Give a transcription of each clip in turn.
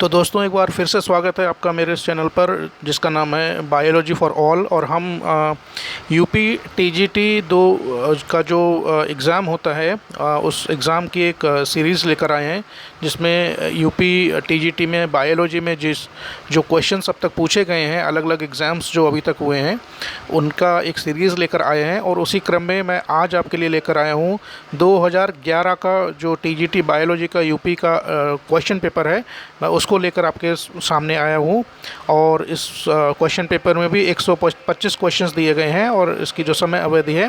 तो दोस्तों, एक बार फिर से स्वागत है आपका मेरे इस चैनल पर जिसका नाम है बायोलॉजी फॉर ऑल। और हम यूपी टीजीटी दो का जो एग्ज़ाम होता है उस एग्ज़ाम की एक सीरीज़ लेकर आए हैं, जिसमें यूपी टीजीटी में बायोलॉजी में जो क्वेश्चंस अब तक पूछे गए हैं, अलग अलग एग्ज़ाम्स जो अभी तक हुए हैं, उनका एक सीरीज़ लेकर आए हैं। और उसी क्रम में मैं आज आपके लिए लेकर आया हूँ 2011 का जो टीजीटी बायोलॉजी का यूपी का क्वेश्चन पेपर है, मैं उसको लेकर आपके सामने आया हूँ। और इस क्वेश्चन पेपर में भी 125 क्वेश्चंस दिए गए हैं और इसकी जो समय अवधि है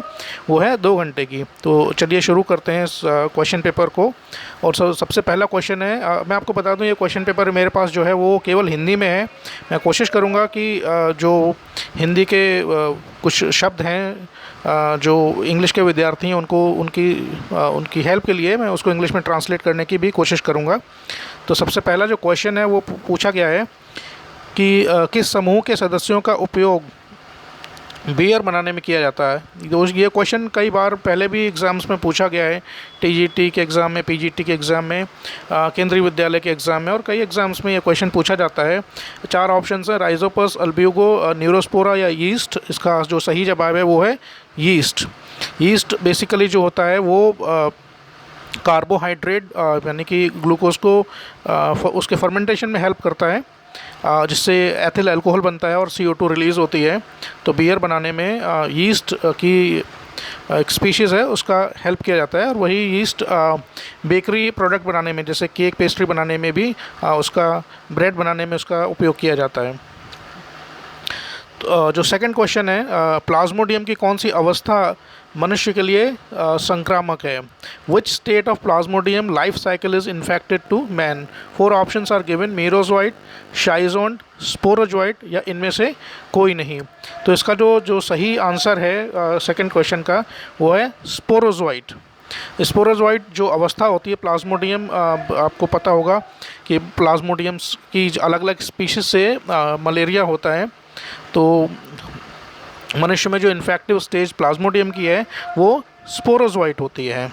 वो है 2 घंटे की। तो चलिए शुरू करते हैं इस क्वेश्चन पेपर को। और सबसे पहला क्वेश्चन है, मैं आपको बता दूं, ये क्वेश्चन पेपर मेरे पास जो है वो केवल हिंदी में है। मैं कोशिश करूँगा कि जो हिंदी के कुछ शब्द हैं जो इंग्लिश के विद्यार्थी हैं उनको उनकी हेल्प के लिए मैं उसको इंग्लिश में ट्रांसलेट करने की भी कोशिश करूँगा। तो सबसे पहला जो क्वेश्चन है वो पूछा गया है कि किस समूह के सदस्यों का उपयोग बियर बनाने में किया जाता है। ये क्वेश्चन कई बार पहले भी एग्ज़ाम्स में पूछा गया है, टीजीटी के एग्ज़ाम में, पीजीटी के एग्ज़ाम में, केंद्रीय विद्यालय के एग्ज़ाम में, और कई एग्ज़ाम्स में ये क्वेश्चन पूछा जाता है। 4 ऑप्शन है, राइजोपस, अल्ब्यूगो, न्यूरोस्पोरा या यीस्ट। इसका जो सही जवाब है वो है यीस्ट। यीस्ट बेसिकली जो होता है वो कार्बोहाइड्रेट यानी कि ग्लूकोज को उसके फर्मेंटेशन में हेल्प करता है, जिससे एथिल अल्कोहल बनता है और CO2 रिलीज़ होती है। तो बियर बनाने में यीस्ट की एक स्पीशीज़ है उसका हेल्प किया जाता है। और वही यीस्ट बेकरी प्रोडक्ट बनाने में, जैसे केक पेस्ट्री बनाने में भी, उसका ब्रेड बनाने में उसका उपयोग किया जाता है। तो जो सेकंड क्वेश्चन है, प्लाज्मोडियम की कौन सी अवस्था मनुष्य के लिए संक्रामक है। Which state of plasmodium life cycle is infected to man. 4 options are given, merozoite, schizont, sporozoite या इनमें से कोई नहीं। तो इसका जो सही आंसर है सेकंड क्वेश्चन का वो है स्पोरोजोइट। स्पोरोजोइट जो अवस्था होती है प्लाज्मोडियम, आपको पता होगा कि प्लाज्मोडियम्स की अलग अलग स्पीशीज़ से मलेरिया होता है। तो मनुष्य में जो इन्फेक्टिव स्टेज प्लाज्मोडियम की है वो स्पोरोजोइट होती है।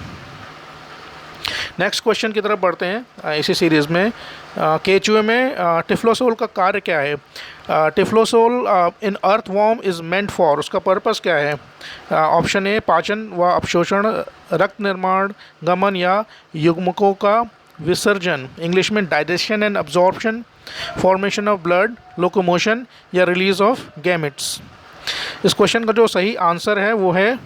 नेक्स्ट क्वेश्चन की तरफ बढ़ते हैं इसी सीरीज़ में। केचुए में टिफ्लोसोल का कार्य क्या है। Typhlosole in earthworm is meant for, उसका पर्पस क्या है। ऑप्शन ए पाचन व अपशोषण, रक्त निर्माण, गमन या युग्मकों का विसर्जन, इंग्लिश में digestion and absorption, formation of blood, locomotion या रिलीज ऑफ गैमेट्स। इस क्वेश्चन का जो सही आंसर है वो है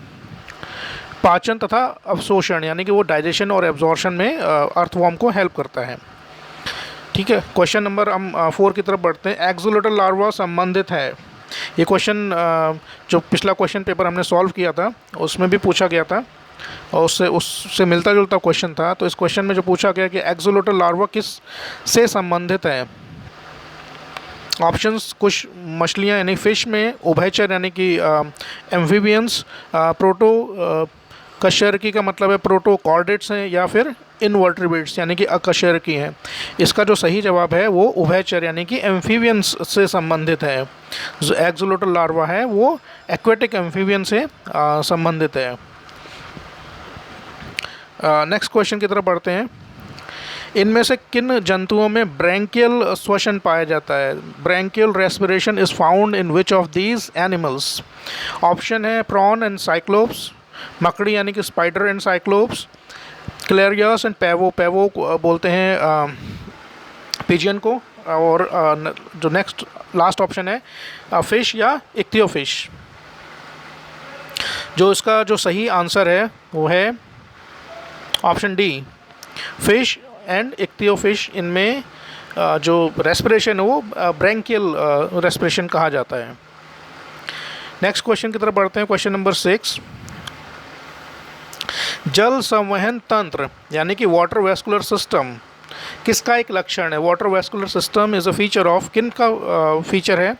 पाचन तथा अवशोषण, यानी कि वो डाइजेशन और एब्जॉर्प्शन में अर्थवॉर्म को हेल्प करता है। ठीक है, क्वेश्चन नंबर हम 4 की तरफ बढ़ते हैं। एक्सोलेटल लार्वा संबंधित है। ये क्वेश्चन जो पिछला क्वेश्चन पेपर हमने सॉल्व किया था उसमें भी पूछा गया था और उससे मिलता जुलता क्वेश्चन था। तो इस क्वेश्चन में जो पूछा गया कि एक्सोलेटल लार्वा किस से संबंधित है। ऑप्शंस, कुछ मछलियाँ यानी फ़िश में, उभयचर यानी कि एम्फीबियंस, प्रोटो कशेरुकी का मतलब है प्रोटोकॉर्डेट्स हैं, या फिर इनवर्ट्रिब्रेट्स यानी कि अकशेरुकी हैं। इसका जो सही जवाब है वो उभयचर यानी कि एम्फीबियंस से संबंधित है। जो एक्सोलेटल लार्वा है वो एक्वेटिक एम्फीबियन से संबंधित है। नेक्स्ट क्वेश्चन की तरफ बढ़ते हैं। इनमें से किन जंतुओं में ब्रैंकियल श्वसन पाया जाता है। Branchial respiration is found in which of these animals. Option है प्रॉन एंड साइक्लोप्स, मकड़ी यानी कि spider and cyclops, clarias and pavo, pavo बोलते हैं पिजियन को, और जो नेक्स्ट लास्ट ऑप्शन है फिश या इक्थियोफिश। जो इसका जो सही आंसर है वो है ऑप्शन डी, फिश एंड इक्थियोफिश। इनमें जो रेस्पिरेशन है वो ब्रैंकियल रेस्पिरेशन कहा जाता है। नेक्स्ट क्वेश्चन की तरफ बढ़ते हैं। क्वेश्चन नंबर 6, जल संवहन तंत्र यानी कि वाटर वेस्कुलर सिस्टम किसका एक लक्षण है। Water vascular system is a feature of, किन का फीचर है,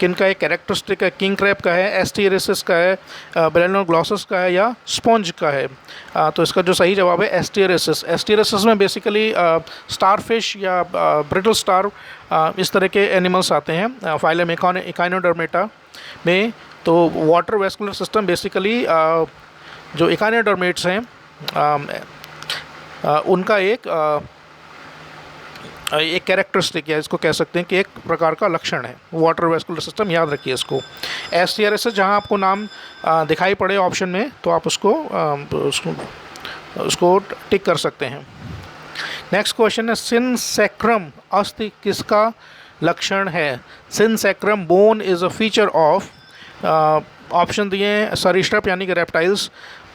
किन का एक कैरेक्टरिस्टिक है। किंग क्रैब का है, एस्टियरिसिस का है, बेलेनोग्लॉसस का है या स्पॉन्ज का है। तो इसका जो सही जवाब है एस्टियरिसिस। एस्टियरिसिस में बेसिकली स्टारफिश या ब्रिटल स्टार इस तरह के एनिमल्स आते हैं फाइलम इकाइनोडर्मेटा में। तो वाटर वेस्कुलर सिस्टम बेसिकली जो इकाइनोडर्मेट्स हैं उनका एक एक कैरेक्टरिस्टिक या इसको कह सकते हैं कि एक प्रकार का लक्षण है वाटर वेस्कुलर सिस्टम, याद रखिए इसको। एस टी आर एस जहाँ आपको नाम दिखाई पड़े ऑप्शन में तो आप उसको टिक कर सकते हैं। नेक्स्ट क्वेश्चन है सिनसेक्रम अस्थि किसका लक्षण है? Synsacrum bone is a feature of, option दिए हैं सरीसृप यानी कि रेप्टाइल्स,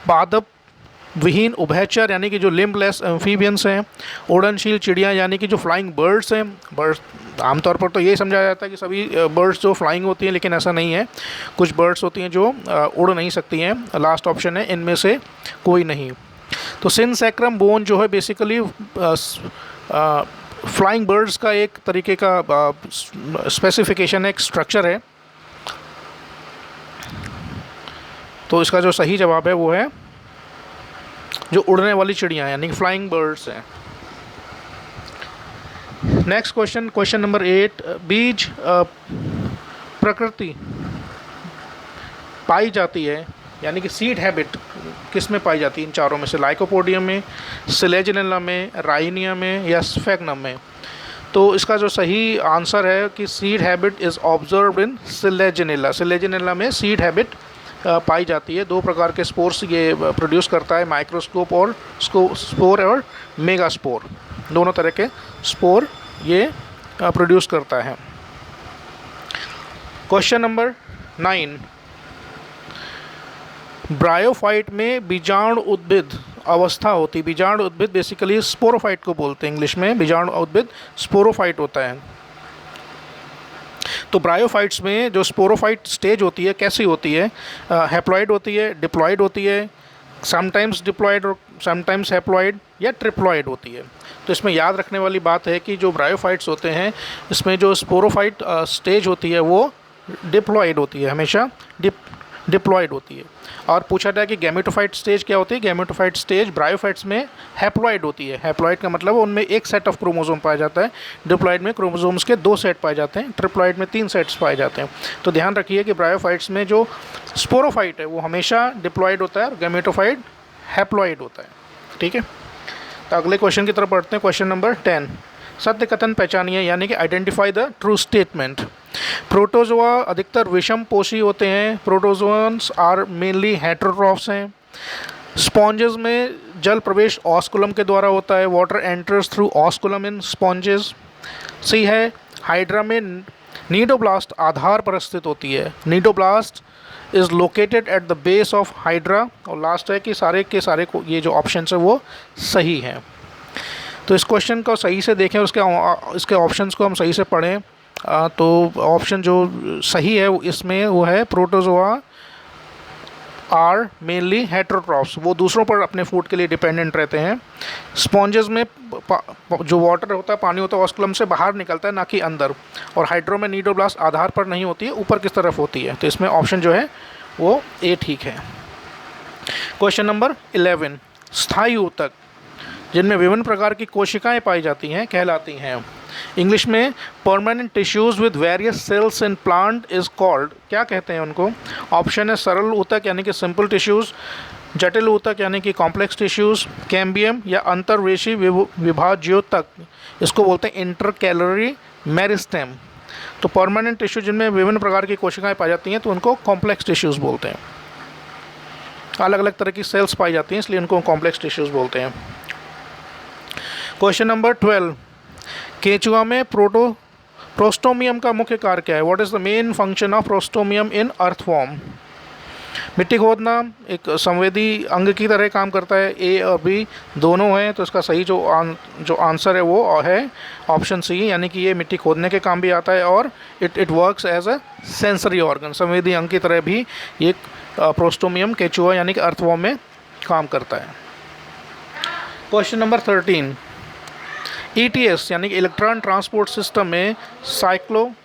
पादप विहीन उभयचर यानी कि जो लिम्बलेस एम्फीबियंस हैं, उड़नशील चिड़िया यानी कि जो फ्लाइंग बर्ड्स हैं। बर्ड्स आमतौर पर तो ये समझा जाता है कि सभी बर्ड्स जो फ्लाइंग होती हैं, लेकिन ऐसा नहीं है, कुछ बर्ड्स होती हैं जो उड़ नहीं सकती हैं। लास्ट ऑप्शन है इनमें से कोई नहीं। तो सिनसेक्रम बोन जो है बेसिकली फ्लाइंग बर्ड्स का एक तरीके का स्पेसिफिकेशन है, एक स्ट्रक्चर है। तो इसका जो सही जवाब है वो है जो उड़ने वाली चिड़ियाँ यानी कि फ्लाइंग बर्ड्स हैं। नेक्स्ट क्वेश्चन, क्वेश्चन नंबर 8, बीज प्रकृति पाई जाती है यानी कि सीड हैबिट किस में पाई जाती है? इन चारों में से लाइकोपोडियम में, सिलेजिनेला में, राइनिया में या स्फेग्नम में। तो इसका जो सही आंसर है कि seed habit is observed in Selaginella. Selaginella में सीड हैबिट पाई जाती है। 2 प्रकार के स्पोर्स ये प्रोड्यूस करता है, माइक्रोस्कोप और स्पोर और मेगास्पोर, दोनों तरह के स्पोर ये प्रोड्यूस करता है। क्वेश्चन नंबर 9, ब्रायोफाइट में बीजाणु उद्भिद अवस्था होती है। बीजाणु उद्भिद बेसिकली स्पोरोफाइट को बोलते हैं इंग्लिश में, बीजाणु उद्भिद स्पोरोफाइट होता है। तो ब्रायोफाइट्स में जो स्पोरोफाइट स्टेज होती है कैसी होती है? हैप्लॉइड होती है, डिप्लॉइड होती है, समटाइम्स डिप्लॉइड और समटाइम्स हैप्लॉइड या ट्रिप्लॉइड होती है। तो इसमें याद रखने वाली बात है कि जो ब्रायोफाइट्स होते हैं इसमें जो स्पोरोफाइट स्टेज होती है वो डिप्लॉइड होती है, हमेशा डिप्लॉइड होती है। और पूछा जाए कि गैमेटोफाइट स्टेज क्या होती है? गैमेटोफाइट स्टेज ब्रायोफाइट्स में हैप्लॉइड होती है। हैप्लॉइड का मतलब उनमें एक सेट ऑफ क्रोमोसोम पाया जाता है, डिप्लॉइड में क्रोमोसोम्स के 2 सेट पाए जाते हैं, ट्रिप्लॉइड में 3 सेट्स पाए जाते हैं। तो ध्यान रखिए कि ब्रायोफाइट्स में जो स्पोरोफाइट है वो हमेशा डिप्लॉइड होता है और गैमेटोफाइट हैप्लॉइड होता है। ठीक है, तो अगले क्वेश्चन की तरफ बढ़ते हैं। क्वेश्चन नंबर 10, सत्य कथन पहचानिए यानी कि identify the true statement. Protozoa अधिकतर विषम पोषी होते हैं। प्रोटोजोअन्स आर मेनली हेटेरोट्रॉफ्स हैं। स्पॉन्जेस में जल प्रवेश ऑस्कुलम के द्वारा होता है। Water enters through osculum in sponges. C है, हाइड्रा में नीडोब्लास्ट आधार पर स्थित होती है। Cnidoblast is located at the base of hydra. और लास्ट है कि सारे के सारे को ये जो ऑप्शन है वो सही हैं। तो इस क्वेश्चन को सही से देखें, इसके ऑप्शंस को हम सही से पढ़ें। तो ऑप्शन जो सही है इसमें वो है प्रोटोजोआ आर मेनली हेटेरोट्रॉफ्स, वो दूसरों पर अपने फूड के लिए डिपेंडेंट रहते हैं। स्पॉन्जेस में जो वाटर होता है, पानी होता है, ऑस्कुलम से बाहर निकलता है ना कि अंदर। और हाइड्रो में नीडोब्लास्ट आधार पर नहीं होती है, ऊपर किस तरफ होती है। तो इसमें ऑप्शन जो है वो ए ठीक है। क्वेश्चन नंबर 11, स्थायी ऊतक जिनमें विभिन्न प्रकार की कोशिकाएं पाई जाती हैं कहलाती हैं। इंग्लिश में permanent tissues with various cells in plant is called, क्या कहते हैं उनको? ऑप्शन है सरल ऊतक यानी कि सिंपल टिश्यूज़, जटिल ऊतक यानी कि कॉम्प्लेक्स टिश्यूज़, कैम्बियम या अंतर्वेशी विभाज्योतक, इसको बोलते हैं इंटरकैलरी मेरिस्टेम। तो परमानेंट टिश्यू जिनमें विभिन्न प्रकार की कोशिकाएं पाई जाती हैं तो उनको कॉम्प्लेक्स टिश्यूज़ बोलते हैं। अलग अलग तरह की सेल्स पाई जाती हैं इसलिए उनको कॉम्प्लेक्स टिश्यूज़ बोलते हैं। क्वेश्चन नंबर 12, केचुआ में प्रोस्टोमियम का मुख्य कार्य क्या है? What is the main function of prostomium in earthworm? मिट्टी खोदना एक संवेदी अंग की तरह काम करता है। ए और बी दोनों हैं, तो इसका सही जो आंसर है वो है ऑप्शन सी, यानी कि ये मिट्टी खोदने के काम भी आता है और it works as a sensory organ, संवेदी अंग की तरह भी ये प्रोस्टोमियम केचुआ यानी कि अर्थवॉर्म में काम करता है। क्वेश्चन नंबर 13, ETS यानी कि इलेक्ट्रॉन ट्रांसपोर्ट सिस्टम में साइक्लोक्रोम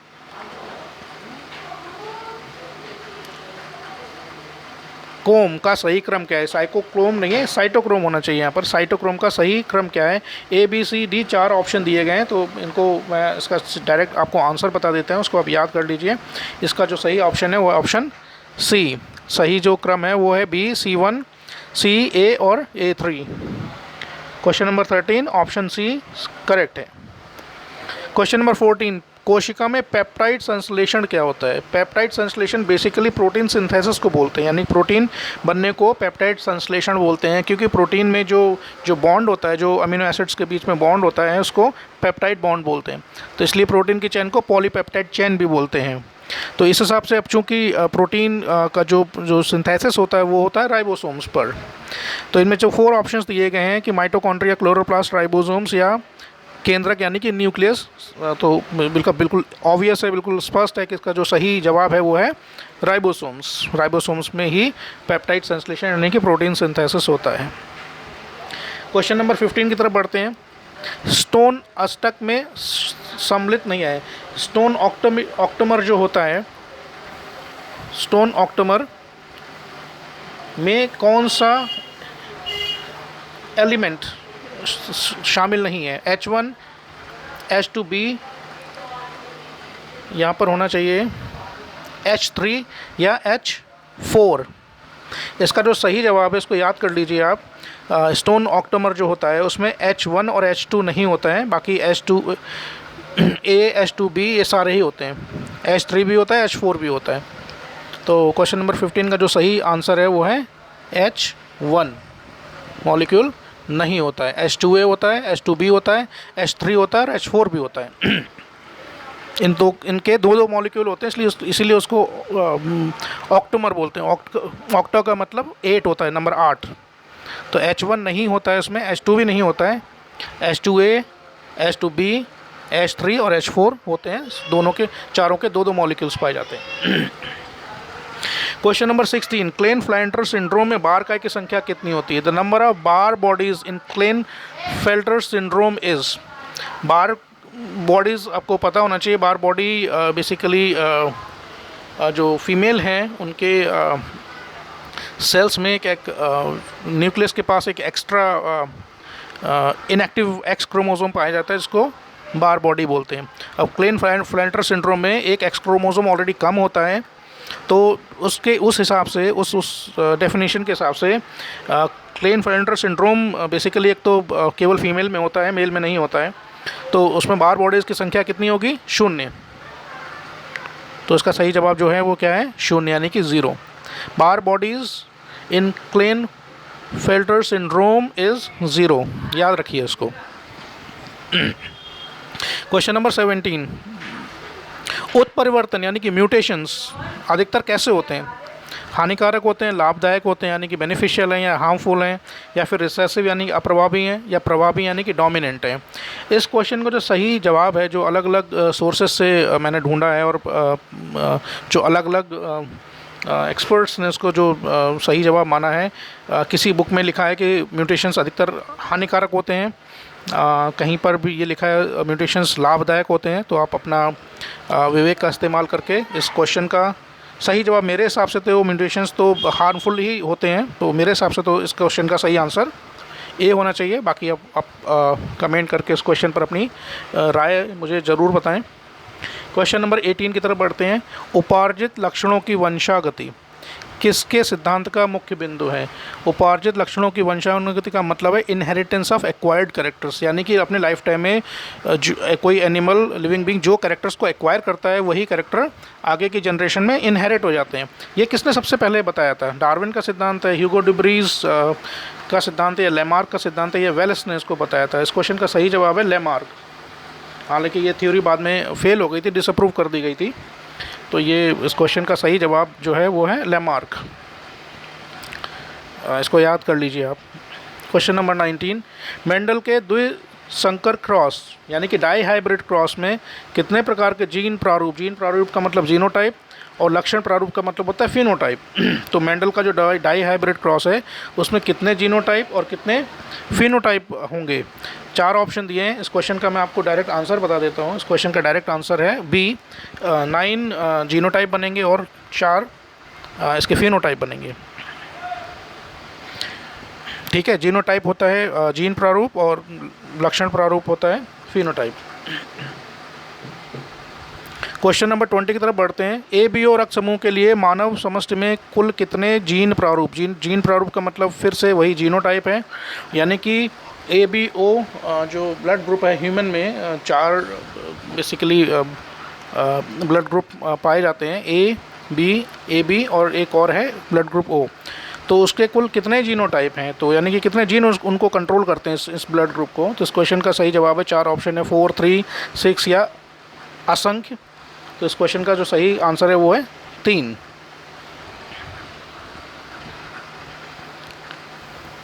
का सही क्रम क्या है? साइक्लोक्रोम नहीं है, साइटोक्रोम होना चाहिए यहाँ पर। साइटोक्रोम का सही क्रम क्या है? A, B, C, D 4 option दिए गए हैं, तो इनको मैं इसका डायरेक्ट आपको आंसर बता देते हैं, उसको आप याद कर लीजिए। इसका जो सही ऑप्शन है वो ऑप्शन C। सही जो क्रम है वो है B, C1, C, A और A3। Question number 13 option C correct है। क्वेश्चन नंबर 14, कोशिका में पेप्टाइड संश्लेषण क्या होता है? पेप्टाइड संश्लेषण बेसिकली प्रोटीन सिंथेसिस को बोलते हैं, यानी प्रोटीन बनने को पेप्टाइड संश्लेषण बोलते हैं, क्योंकि प्रोटीन में जो जो बॉन्ड होता है, जो अमीनो एसिड्स के बीच में बॉन्ड होता है, उसको पेप्टाइड बॉन्ड बोलते हैं। तो इसलिए प्रोटीन की चेन को पॉलीपेप्टाइड चेन भी बोलते हैं। तो इस हिसाब से अब चूँकि प्रोटीन का जो सिंथेसिस होता है वो होता है राइबोसोम्स पर। तो इनमें जो 4 ऑप्शंस दिए गए हैं कि माइटोकॉन्ड्रिया, क्लोरोप्लास्ट, राइबोसोम्स या केंद्रक यानी कि न्यूक्लियस, तो बिल्कुल ऑब्वियस है, बिल्कुल स्पष्ट है कि इसका जो सही जवाब है वो है राइबोसोम्स। राइबोसोम्स में ही पेप्टाइड संश्लेषण यानी कि प्रोटीन सिंथेसिस होता है। क्वेश्चन नंबर 15 की तरफ बढ़ते हैं। स्टोन अष्टक में सम्मिलित नहीं है। स्टोन ऑक्टोमर जो होता है, स्टोन ऑक्टोमर में कौन सा एलिमेंट शामिल नहीं है? H1, H2B, यहाँ पर होना चाहिए H3 या H4। इसका जो सही जवाब है इसको याद कर लीजिए आप। स्टोन ऑक्टोमर जो होता है उसमें H1 और H2 नहीं होता है, बाकी H2A, H2B ये सारे ही होते हैं। H3 भी होता है, H4 भी होता है। तो क्वेश्चन नंबर 15 का जो सही आंसर है वो है H1 मॉलिक्यूल नहीं होता है। H2A होता है, H2B होता है, H3 होता है और H4 भी होता है। इनके दो मॉलिक्यूल होते हैं, इसीलिए उसको ऑक्टोमर बोलते हैं। ऑक्टो का मतलब 8 होता है, नंबर 8। तो H1 नहीं होता है उसमें, H2 भी नहीं होता है, H2A, H2B, H3 और H4 होते हैं। दोनों के चारों के दो मॉलिक्यूल्स पाए जाते हैं। क्वेश्चन नंबर 16, क्लेन-फ्लाइंटर सिंड्रोम में बार की संख्या कितनी होती है? The number of Barr bodies in Klinefelter syndrome is. Barr bodies आपको पता होना चाहिए। बार बॉडी बेसिकली जो फीमेल हैं उनके सेल्स में एक न्यूक्लियस के पास एक एक्स्ट्रा इनएक्टिव एक्स क्रोमोसोम पाया जाता है, जिसको बार बॉडी बोलते हैं। अब क्लेन-फ्लाइंटर सिंड्रोम में एक एक्स क्रोमोसोम ऑलरेडी कम होता है, तो उस हिसाब से उस डेफिनेशन के हिसाब से क्लेन-फ्लाइंटर सिंड्रोम बेसिकली एक तो केवल फीमेल में होता है, मेल में नहीं होता है। तो उसमें बार बॉडीज़ की संख्या कितनी होगी? 0। तो इसका सही जवाब जो है वो क्या है? 0 यानी कि 0। बार bodies in Klinefelter syndrome is 0, याद रखिए इसको। क्वेश्चन नंबर 17, उत्परिवर्तन यानी कि म्यूटेशंस अधिकतर कैसे होते हैं? हानिकारक होते हैं, लाभदायक होते हैं यानी कि बेनिफिशियल हैं, या हार्मफुल हैं, या फिर रिसेसिव यानी कि अप्रभावी हैं, या प्रभावी यानी कि डोमिनेंट हैं? इस क्वेश्चन का जो सही जवाब है, जो अलग अलग सोर्सेज से मैंने ढूंढा है और जो अलग अलग एक्सपर्ट्स ने उसको जो सही जवाब माना है, किसी बुक में लिखा है कि म्यूटेशंस अधिकतर हानिकारक होते हैं, कहीं पर भी ये लिखा है म्यूटेशंस लाभदायक होते हैं। तो आप अपना विवेक का इस्तेमाल करके इस क्वेश्चन का सही जवाब, मेरे हिसाब से तो म्यूटेशंस तो हार्मफुल ही होते हैं, तो मेरे हिसाब से तो इस क्वेश्चन का सही आंसर ए होना चाहिए। बाकी आप कमेंट करके इस क्वेश्चन पर अपनी राय मुझे ज़रूर बताएं। क्वेश्चन नंबर 18 की तरफ बढ़ते हैं। उपार्जित लक्षणों की वंशागति किसके सिद्धांत का मुख्य बिंदु है? उपार्जित लक्षणों की वंशानुगति का मतलब है इनहेरिटेंस ऑफ एक्वायर्ड कैरेक्टर्स, यानी कि अपने लाइफ टाइम में कोई एनिमल, लिविंग बीइंग जो कैरेक्टर्स को एक्वायर करता है, वही कैरेक्टर आगे की जनरेशन में इनहेरिट हो जाते हैं। ये किसने सबसे पहले बताया था? डार्विन का सिद्धांत है, ह्यूगो डुब्रीज का सिद्धांत है, या लेमार्क का सिद्धांत है, या वेल्स ने इसको बताया था? इस क्वेश्चन का सही जवाब है लेमार्क। हालांकि ये थ्योरी बाद में फेल हो गई थी, डिसअप्रूव कर दी गई थी। तो ये इस क्वेश्चन का सही जवाब जो है वो है लेमार्क। इसको याद कर लीजिए आप। क्वेश्चन नंबर 19, मेंडल के द्विसंकर क्रॉस यानी कि डाई हाइब्रिड क्रॉस में कितने प्रकार के जीन प्रारूप का मतलब जीनोटाइप, और लक्षण प्रारूप का मतलब होता है फिनोटाइप। तो मेंडल का जो डाई हाइब्रिड क्रॉस है उसमें कितने जीनोटाइप और कितने फिनोटाइप होंगे? 4 ऑप्शन दिए हैं। इस क्वेश्चन का मैं आपको डायरेक्ट आंसर बता देता हूँ। इस क्वेश्चन का डायरेक्ट आंसर है बी, 9 जीनोटाइप बनेंगे और 4 इसके फिनोटाइप बनेंगे। ठीक है, जीनोटाइप होता है जीन प्रारूप और लक्षण प्रारूप होता है फिनोटाइप। क्वेश्चन नंबर 20 की तरफ बढ़ते हैं। ए बी ओ रक्त समूह के लिए मानव समष्टि में कुल कितने जीन प्रारूप? जीन प्रारूप का मतलब फिर से वही जीनोटाइप है, यानी कि ABO जो ब्लड ग्रुप है ह्यूमन में, चार बेसिकली ब्लड ग्रुप पाए जाते हैं, AB और एक और है ब्लड ग्रुप O। तो उसके कुल कितने जीनोटाइप हैं, तो यानी कि कितने जीन उनको कंट्रोल करते हैं इस ब्लड ग्रुप को। तो इस क्वेश्चन का सही जवाब है, चार ऑप्शन है, 4, 3, 6 या असंख्य। तो इस क्वेश्चन का जो सही आंसर है वो है 3।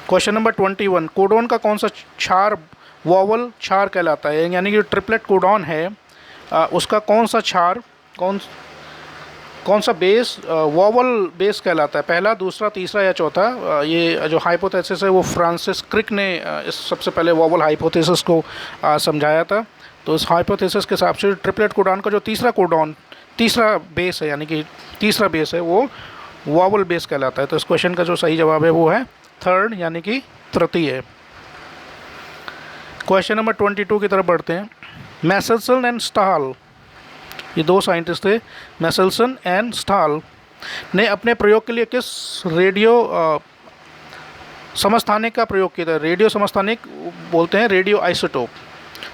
क्वेश्चन नंबर 21, कोडॉन का कौन सा क्षार वॉवल क्षार कहलाता है, यानी कि ट्रिपलेट कोडॉन है उसका कौन सा क्षार, कौन सा बेस वॉवल बेस कहलाता है, पहला, दूसरा, तीसरा या चौथा। ये जो हाइपोथेसिस है वो फ्रांसिस क्रिक ने इस सबसे पहले वॉवल हाइपोथेसिस को समझाया था। तो इस हाइपोथेसिस के हिसाब से ट्रिपलेट कोडॉन का जो तीसरा बेस है, यानी कि तीसरा बेस है, वो वॉवल बेस कहलाता है। तो इस क्वेश्चन का जो सही जवाब है वो है 3rd, यानी कि तृतीय। क्वेश्चन नंबर 22 की तरफ बढ़ते हैं। मैसेल्सन एंड स्टाल, ये दो साइंटिस्ट थे, मैसेल्सन एंड स्टाल, ने अपने प्रयोग के लिए किस रेडियो समस्थानिक का प्रयोग किया था। रेडियो समस्थानिक बोलते हैं रेडियो आइसोटोप।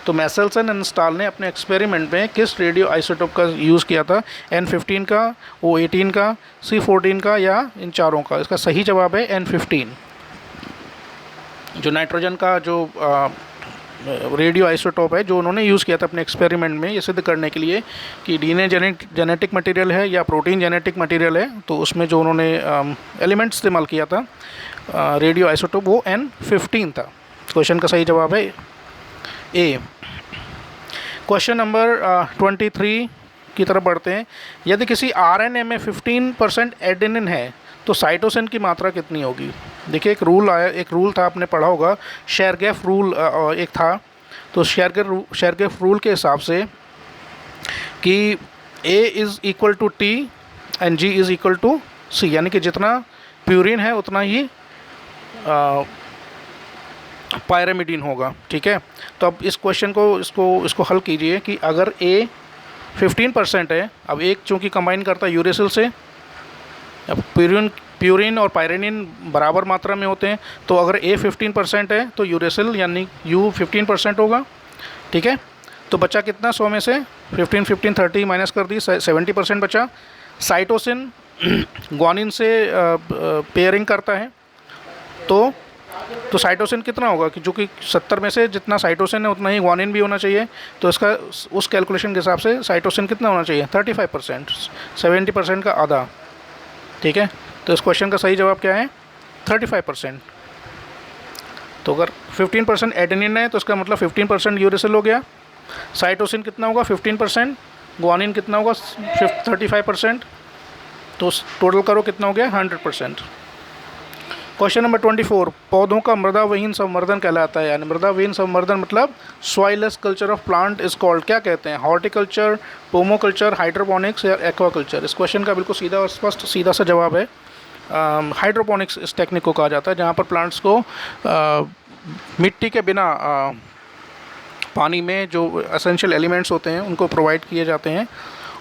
तो मैसेल्सन एंड स्टाल ने अपने एक्सपेरिमेंट में किस रेडियो आइसोटोप का यूज़ किया था, N15 का, O18 का, C14 का या इन चारों का। इसका सही जवाब है N15। जो नाइट्रोजन का जो रेडियो आइसोटोप है जो उन्होंने यूज़ किया था अपने एक्सपेरिमेंट में, ये सिद्ध करने के लिए कि DNA जेनेटिक मटेरियल है या प्रोटीन जेनेटिक मटेरियल है, तो उसमें जो उन्होंने एलिमेंट इस्तेमाल किया था रेडियो आइसोटोप, वो N15 था। क्वेश्चन का सही जवाब है A। क्वेश्चन नंबर 23 की तरफ बढ़ते हैं। यदि किसी RNA में 15% एडेनिन है तो साइटोसिन की मात्रा कितनी होगी। देखिए एक रूल था, आपने पढ़ा होगा, शेरगेफ रूल एक था। तो शेरगेफ रूल के हिसाब से कि A is equal to T and G is equal to C, यानी कि जितना प्यूरिन है उतना ही पायरामिडीन होगा। ठीक है, तो अब इस क्वेश्चन को इसको हल कीजिए कि अगर A 15% है, अब एक चूँकि कंबाइन करता है यूरेसिल से, अब प्यूरिन और पायरेनिन बराबर मात्रा में होते हैं, तो अगर A 15% है तो यूरेसिल यानी U 15% होगा। ठीक है, तो बचा कितना 100 में से 15 30 माइनस कर दी, 70% बचा। साइटोसिन ग्वानिन से पेयरिंग करता है, तो साइटोसिन कितना होगा कि जो कि 70 में से जितना साइटोसिन है उतना ही ग्वानिन भी होना चाहिए। तो इसका उस कैलकुलेशन के हिसाब से साइटोसिन कितना होना चाहिए, 35%, 70% का आधा। ठीक है, तो इस क्वेश्चन का सही जवाब क्या है, 35%। तो अगर 15% एडेनिन है तो इसका मतलब 15% यूरेसिल हो गया। साइटोसिन कितना होगा 15%, ग्वानिन कितना होगा 35%, तो टोटल करो कितना हो गया 100%। क्वेश्चन नंबर 24, पौधों का मृदाविहीन संवर्धन कहलाता है, यानी मृदाविहीन संवर्धन मतलब soilless culture of plant is called, क्या कहते हैं, हॉर्टिकल्चर, पोमोकल्चर, हाइड्रोपोनिक्स या एक्वाकल्चर। इस क्वेश्चन का बिल्कुल सीधा और स्पष्ट सीधा सा जवाब है हाइड्रोपोनिक्स। इस टेक्निक को कहा जाता है जहाँ पर प्लांट्स को मिट्टी के बिना पानी में जो एसेंशियल एलिमेंट्स होते हैं उनको प्रोवाइड किए जाते हैं,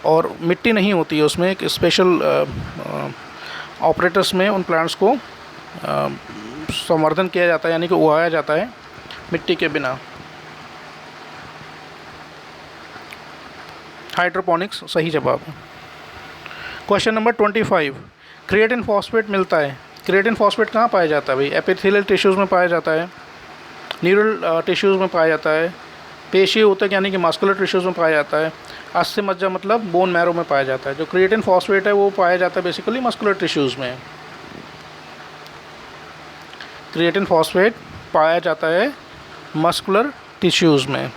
और मिट्टी नहीं होती है उसमें, एक स्पेशल ऑपरेटर्स में उन प्लांट्स को संवर्धन किया जाता है, यानी कि उगाया जाता है मिट्टी के बिना। हाइड्रोपोनिक्स सही जवाब है। क्वेश्चन नंबर 25, क्रिएटिन फॉस्फेट मिलता है। क्रिएटिन फॉस्फेट कहाँ पाया जाता है भाई, एपिथेलियल टिश्यूज़ में पाया जाता है, न्यूरल टिश्यूज़ में पाया जाता है, पेशी ऊतक यानी कि मस्कुलर टिश्यूज़ में पाया जाता है, अस्थि मज्जा मतलब बोन मैरो में पाया जाता है। जो क्रिएटिन फॉस्फेट है वो पाया जाता है बेसिकली मस्कुलर टिश्यूज़ में। क्रिएटिन फॉस्फेट पाया जाता है मस्कुलर टिश्यूज़ में।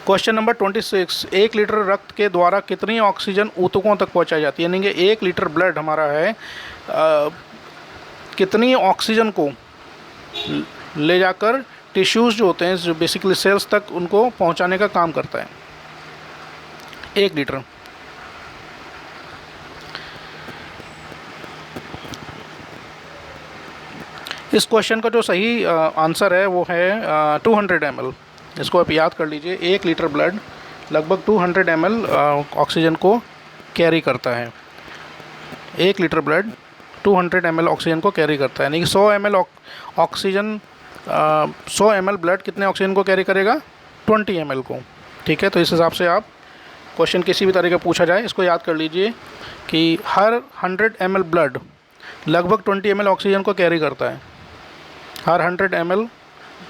क्वेश्चन नंबर 26, 1 लीटर रक्त के द्वारा कितनी ऑक्सीजन ऊतकों तक पहुंचाई जाती है, यानी कि 1 लीटर ब्लड हमारा है कितनी ऑक्सीजन को ले जाकर टिश्यूज़ जो होते हैं, जो बेसिकली सेल्स तक, उनको पहुंचाने का काम करता है 1 लीटर। इस क्वेश्चन का जो सही आंसर है वो है 200 ml। इसको आप याद कर लीजिए, 1 लीटर ब्लड लगभग 200 ml ऑक्सीजन को कैरी करता है। 1 लीटर ब्लड 200 ml ऑक्सीजन को कैरी करता है, यानी कि 100 ml ऑक्सीजन 100 ml ब्लड कितने ऑक्सीजन को कैरी करेगा? 20 ml को। ठीक है, तो इस हिसाब से आप क्वेश्चन किसी भी तरीके पूछा जाए इसको याद कर लीजिए कि हर 100 ml ब्लड लगभग 20 ml ऑक्सीजन को कैरी करता है। हर 100 ml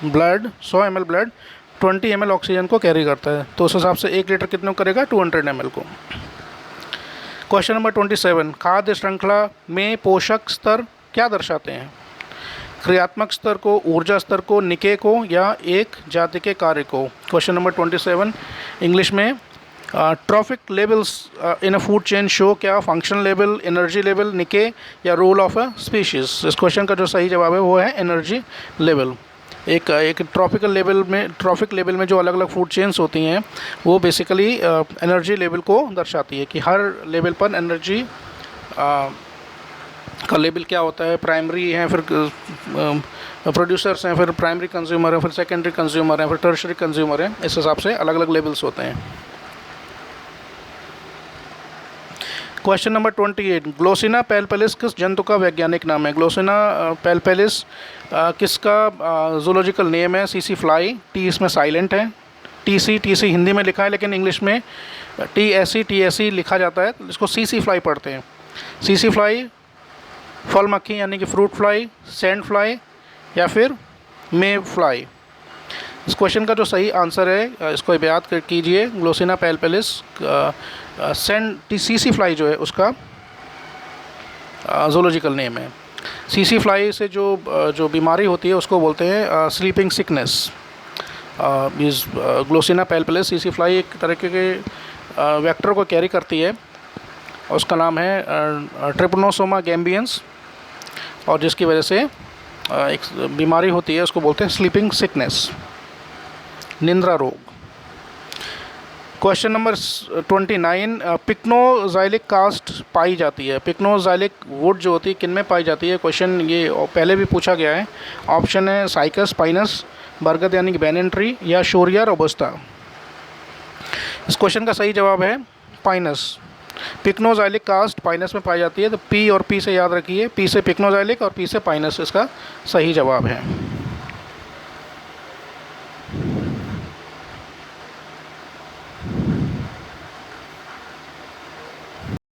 blood 100 ml blood 20 ml oxygen को कैरी करता है, तो उस हिसाब से 1 लीटर कितने को करेगा? 200 ml को। क्वेश्चन नंबर 27, खाद्य श्रृंखला में पोषक स्तर क्या दर्शाते हैं? क्रियात्मक स्तर को, ऊर्जा स्तर को, निके को, या एक जाति के कार्य को। क्वेश्चन नंबर 27 इंग्लिश में trophic levels in a food chain show क्या? फंक्शन लेवल, एनर्जी लेवल, निके, या रोल ऑफ अ स्पीशीज। इस क्वेश्चन का जो सही जवाब है वो है एनर्जी लेवल। एक ट्रॉफिक लेवल में जो अलग अलग फूड चेन्स होती हैं वो बेसिकली एनर्जी लेवल को दर्शाती है कि हर लेवल पर एनर्जी का लेवल क्या होता है। प्राइमरी हैं, फिर प्रोड्यूसर्स हैं, फिर प्राइमरी कंज्यूमर हैं, फिर सेकेंडरी कंज्यूमर हैं, फिर टर्शरी कंज्यूमर हैं। इस हिसाब से अलग अलग लेवल्स होते हैं। क्वेश्चन नंबर 28, ग्लोसिना पैल्पेलिस किस जंतु का वैज्ञानिक नाम है? ग्लोसिना पैल्पेलिस किसका जूलॉजिकल नेम है? सीसी फ्लाई, टी इसमें साइलेंट है, टीसी हिंदी में लिखा है लेकिन इंग्लिश में टीएसई लिखा जाता है, इसको सीसी फ्लाई पढ़ते हैं। सीसी फ्लाई, फल मक्खी यानी कि फ्रूट फ्लाई, सैंड फ्लाई, या फिर मे फ्लाई। इस क्वेश्चन का जो सही आंसर है इसको याद कीजिए, ग्लोसिना पैल्पेलिस सीसी फ्लाई जो है उसका जूलॉजिकल नेम है। सीसी फ्लाई से जो बीमारी होती है उसको बोलते हैं स्लीपिंग सिकनेस। इस ग्लोसिना पैल्पेलिस सीसी फ्लाई एक तरीके के वेक्टर को कैरी करती है, उसका नाम है ट्रिपनोसोमा गैम्बियंस, और जिसकी वजह से एक बीमारी होती है उसको बोलते हैं स्लीपिंग सिकनेस, निंद्रा रोग। क्वेश्चन नंबर 29, पिक्नोजाइलिक कास्ट पाई जाती है। पिक्नोजाइलिक वुड जो होती है किन में पाई जाती है? क्वेश्चन ये पहले भी पूछा गया है। ऑप्शन है साइकस, पाइनस, बरगद यानी कि बैनियन ट्री, या शोरिया रोबस्टा। इस क्वेश्चन का सही जवाब है पाइनस। पिक्नोजाइलिक कास्ट पाइनस में पाई जाती है, तो पी और पी से याद रखिए, पी से पिक्नोजाइलिक और पी से पाइनस इसका सही जवाब है।